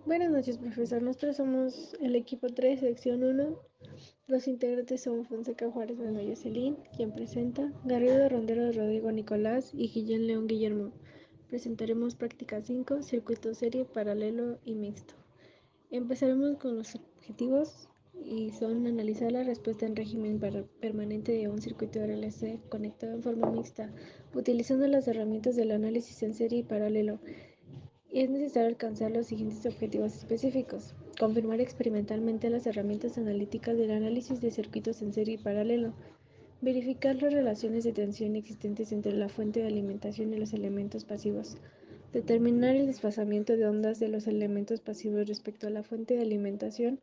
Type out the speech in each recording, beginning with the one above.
Buenas noches, profesor. Nosotros somos el equipo 3, sección 1. Los integrantes son Fonseca Juárez Bueno Jocelyn, quien presenta, Garrido Rondero Rodrigo Nicolás y Guillén León Guillermo. Presentaremos práctica 5, circuito serie, paralelo y mixto. Empezaremos con los objetivos y son analizar la respuesta en régimen permanente de un circuito RLC conectado en forma mixta, utilizando las herramientas del análisis en serie y paralelo. Es necesario alcanzar los siguientes objetivos específicos. Confirmar experimentalmente las herramientas analíticas del análisis de circuitos en serie y paralelo. Verificar las relaciones de tensión existentes entre la fuente de alimentación y los elementos pasivos. Determinar el desfasamiento de ondas de los elementos pasivos respecto a la fuente de alimentación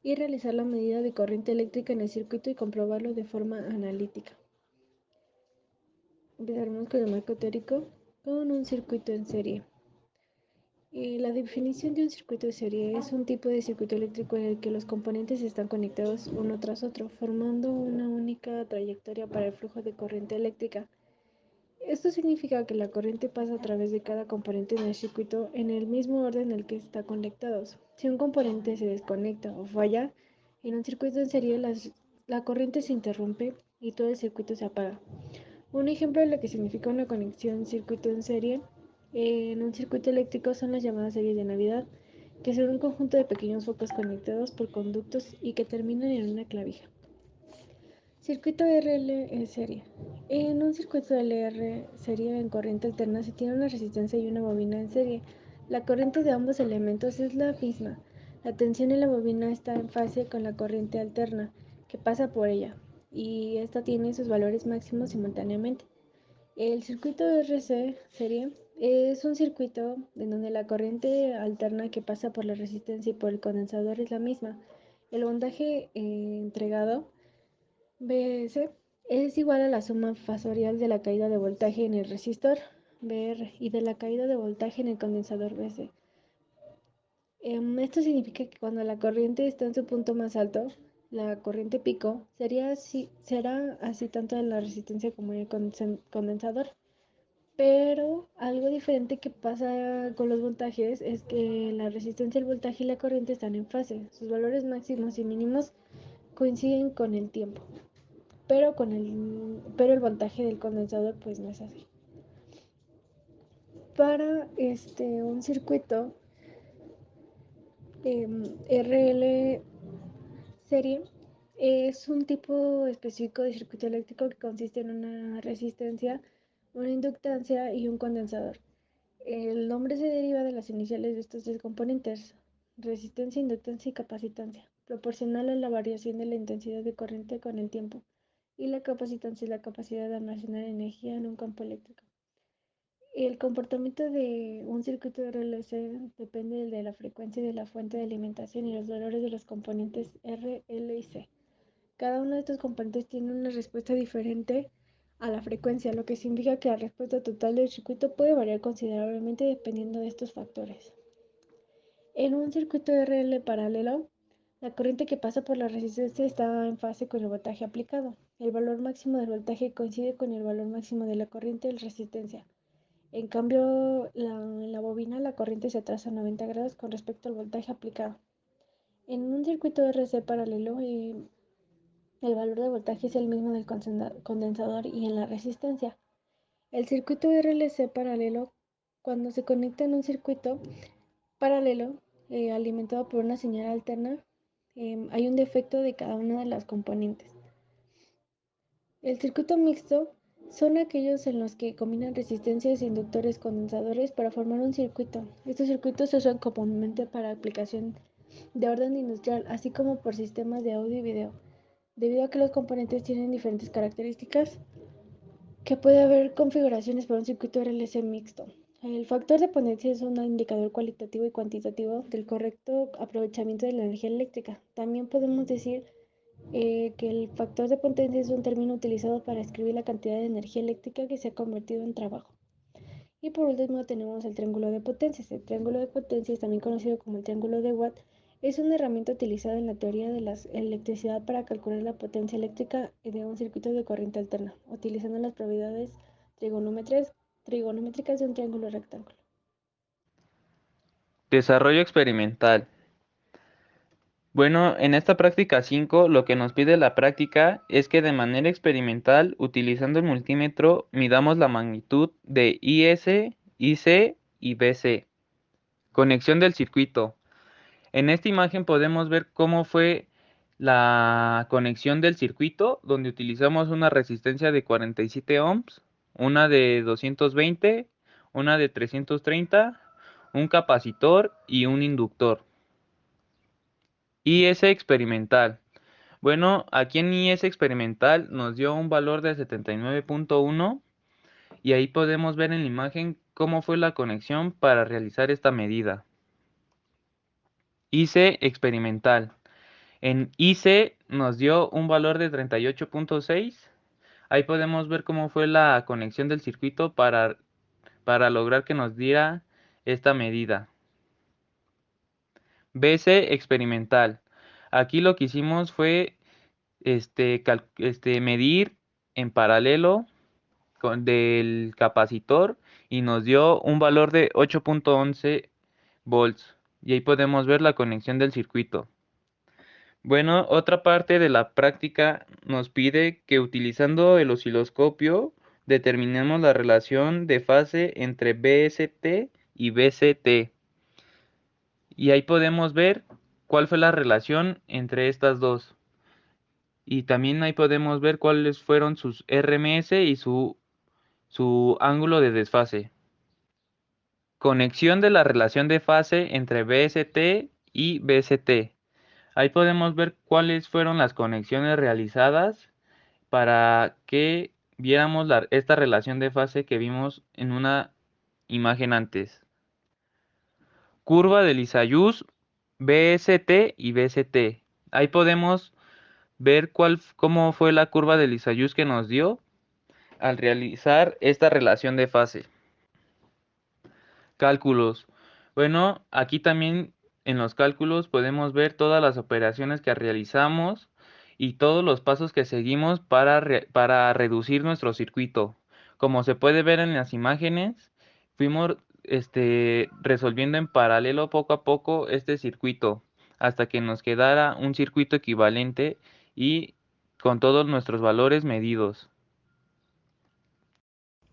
y realizar la medida de corriente eléctrica en el circuito y comprobarlo de forma analítica. Empezaremos con el marco teórico con un circuito en serie. La definición de un circuito de serie es un tipo de circuito eléctrico en el que los componentes están conectados uno tras otro, formando una única trayectoria para el flujo de corriente eléctrica. Esto significa que la corriente pasa a través de cada componente del circuito en el mismo orden en el que están conectados. Si un componente se desconecta o falla, en un circuito en serie la corriente se interrumpe y todo el circuito se apaga. Un ejemplo de lo que significa una conexión circuito en serie en un circuito eléctrico son las llamadas series de Navidad, que son un conjunto de pequeños focos conectados por conductos y que terminan en una clavija. Circuito RL serie. En un circuito LR serie en corriente alterna se tiene una resistencia y una bobina en serie. La corriente de ambos elementos es la misma. La tensión en la bobina está en fase con la corriente alterna que pasa por ella, y esta tiene sus valores máximos simultáneamente. El circuito RC serie es un circuito en donde la corriente alterna que pasa por la resistencia y por el condensador es la misma. El voltaje entregado BS es igual a la suma fasorial de la caída de voltaje en el resistor VR y de la caída de voltaje en el condensador BC. Esto significa que cuando la corriente está en su punto más alto, la corriente pico será así tanto en la resistencia como en el condensador. Pero algo diferente que pasa con los voltajes es que la resistencia, el voltaje y la corriente están en fase. Sus valores máximos y mínimos coinciden con el tiempo. Pero el voltaje del condensador pues no es así. Para un circuito RL serie es un tipo específico de circuito eléctrico que consiste en una resistencia, una inductancia y un condensador. El nombre se deriva de las iniciales de estos tres componentes: resistencia, inductancia y capacitancia, proporcional a la variación de la intensidad de corriente con el tiempo, y la capacitancia es la capacidad de almacenar energía en un campo eléctrico. El comportamiento de un circuito de RLC depende de la frecuencia de la fuente de alimentación y los valores de los componentes R, L y C. Cada uno de estos componentes tiene una respuesta diferente a la frecuencia, lo que significa que la respuesta total del circuito puede variar considerablemente dependiendo de estos factores. En un circuito RL paralelo, la corriente que pasa por la resistencia está en fase con el voltaje aplicado. El valor máximo del voltaje coincide con el valor máximo de la corriente de resistencia. En cambio, en la bobina la corriente se atrasa 90 grados con respecto al voltaje aplicado. En un circuito RC paralelo, el valor de voltaje es el mismo del condensador y en la resistencia. El circuito RLC paralelo, cuando se conecta en un circuito paralelo alimentado por una señal alterna, hay un defecto de cada una de las componentes. El circuito mixto son aquellos en los que combinan resistencias e inductores condensadores para formar un circuito. Estos circuitos se usan comúnmente para aplicación de orden industrial, así como por sistemas de audio y video. Debido a que los componentes tienen diferentes características, que puede haber configuraciones para un circuito RLC mixto. El factor de potencia es un indicador cualitativo y cuantitativo del correcto aprovechamiento de la energía eléctrica. También podemos decir que el factor de potencia es un término utilizado para escribir la cantidad de energía eléctrica que se ha convertido en trabajo. Y por último tenemos el triángulo de potencias. El triángulo de potencias, también conocido como el triángulo de Watt, es una herramienta utilizada en la teoría de la electricidad para calcular la potencia eléctrica de un circuito de corriente alterna, utilizando las propiedades trigonométricas de un triángulo rectángulo. Desarrollo experimental. Bueno, en esta práctica 5, lo que nos pide la práctica es que de manera experimental, utilizando el multímetro, midamos la magnitud de IS, IC y BC. Conexión del circuito. En esta imagen podemos ver cómo fue la conexión del circuito, donde utilizamos una resistencia de 47 ohms, una de 220, una de 330, un capacitor y un inductor. IS experimental. Bueno, aquí en IS experimental nos dio un valor de 79.1 y ahí podemos ver en la imagen cómo fue la conexión para realizar esta medida. IC experimental. En IC nos dio un valor de 38.6. Ahí podemos ver cómo fue la conexión del circuito para lograr que nos diera esta medida. BC experimental. Aquí lo que hicimos fue medir en paralelo del capacitor y nos dio un valor de 8.11 volts. Y ahí podemos ver la conexión del circuito. Bueno, otra parte de la práctica nos pide que utilizando el osciloscopio determinemos la relación de fase entre BST y BCT. Y ahí podemos ver cuál fue la relación entre estas dos. Y también ahí podemos ver cuáles fueron sus RMS y su ángulo de desfase. Conexión de la relación de fase entre BST y BCT. Ahí podemos ver cuáles fueron las conexiones realizadas para que viéramos esta relación de fase que vimos en una imagen antes. Curva de Lissajous, BST y BCT. Ahí podemos ver cómo fue la curva de Lissajous que nos dio al realizar esta relación de fase. Cálculos. Bueno, aquí también en los cálculos podemos ver todas las operaciones que realizamos y todos los pasos que seguimos para reducir nuestro circuito. Como se puede ver en las imágenes, fuimos resolviendo en paralelo poco a poco este circuito hasta que nos quedara un circuito equivalente y con todos nuestros valores medidos.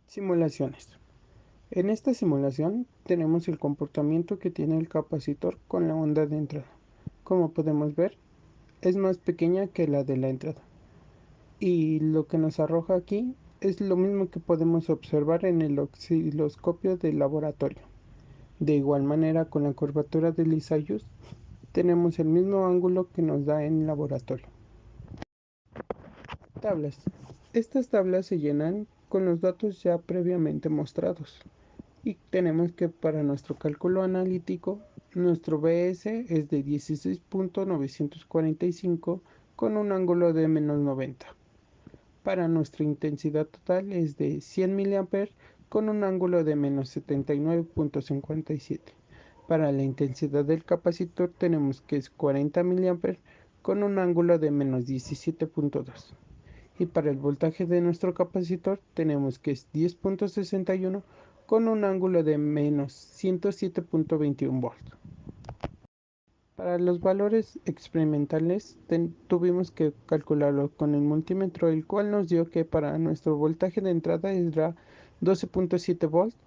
Simulaciones. En esta simulación tenemos el comportamiento que tiene el capacitor con la onda de entrada. Como podemos ver, es más pequeña que la de la entrada. Y lo que nos arroja aquí es lo mismo que podemos observar en el osciloscopio del laboratorio. De igual manera, con la curvatura de Lissajous, tenemos el mismo ángulo que nos da en laboratorio. Tablas. Estas tablas se llenan con los datos ya previamente mostrados. Y tenemos que para nuestro cálculo analítico, nuestro BS es de 16.945 con un ángulo de menos 90. Para nuestra intensidad total es de 100 mA con un ángulo de menos 79.57. Para la intensidad del capacitor tenemos que es 40 mA con un ángulo de menos 17.2. Y para el voltaje de nuestro capacitor tenemos que es 10.61 con un ángulo de menos 107.21 volts. Para los valores experimentales tuvimos que calcularlo con el multímetro, el cual nos dio que para nuestro voltaje de entrada era 12.7 volts,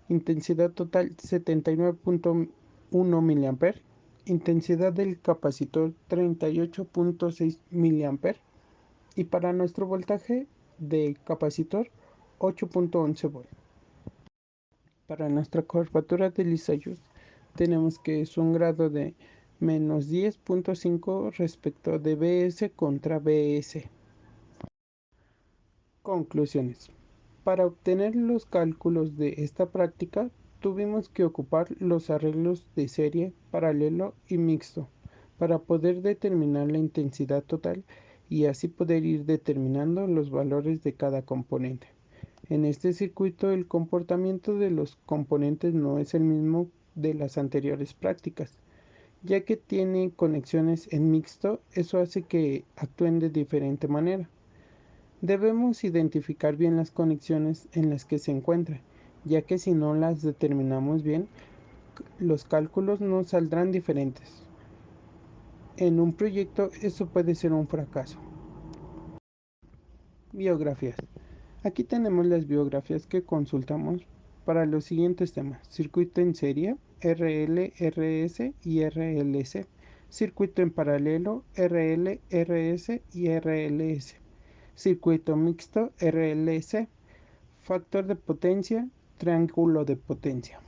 intensidad total 79.1 mA, intensidad del capacitor 38.6 mA y para nuestro voltaje de capacitor 8.11 volts. Para nuestra curvatura de Lissajous tenemos que es un grado de menos 10.5 respecto de BS contra BS. Conclusiones. Para obtener los cálculos de esta práctica tuvimos que ocupar los arreglos de serie, paralelo y mixto para poder determinar la intensidad total y así poder ir determinando los valores de cada componente. En este circuito el comportamiento de los componentes no es el mismo de las anteriores prácticas, ya que tiene conexiones en mixto, eso hace que actúen de diferente manera. Debemos identificar bien las conexiones en las que se encuentran, ya que si no las determinamos bien, los cálculos nos saldrán diferentes. En un proyecto eso puede ser un fracaso. Biografías. Aquí tenemos las biografías que consultamos para los siguientes temas: circuito en serie, RL, RS y RLC; circuito en paralelo, RL, RS y RLS; circuito mixto, RLC; factor de potencia, triángulo de potencia.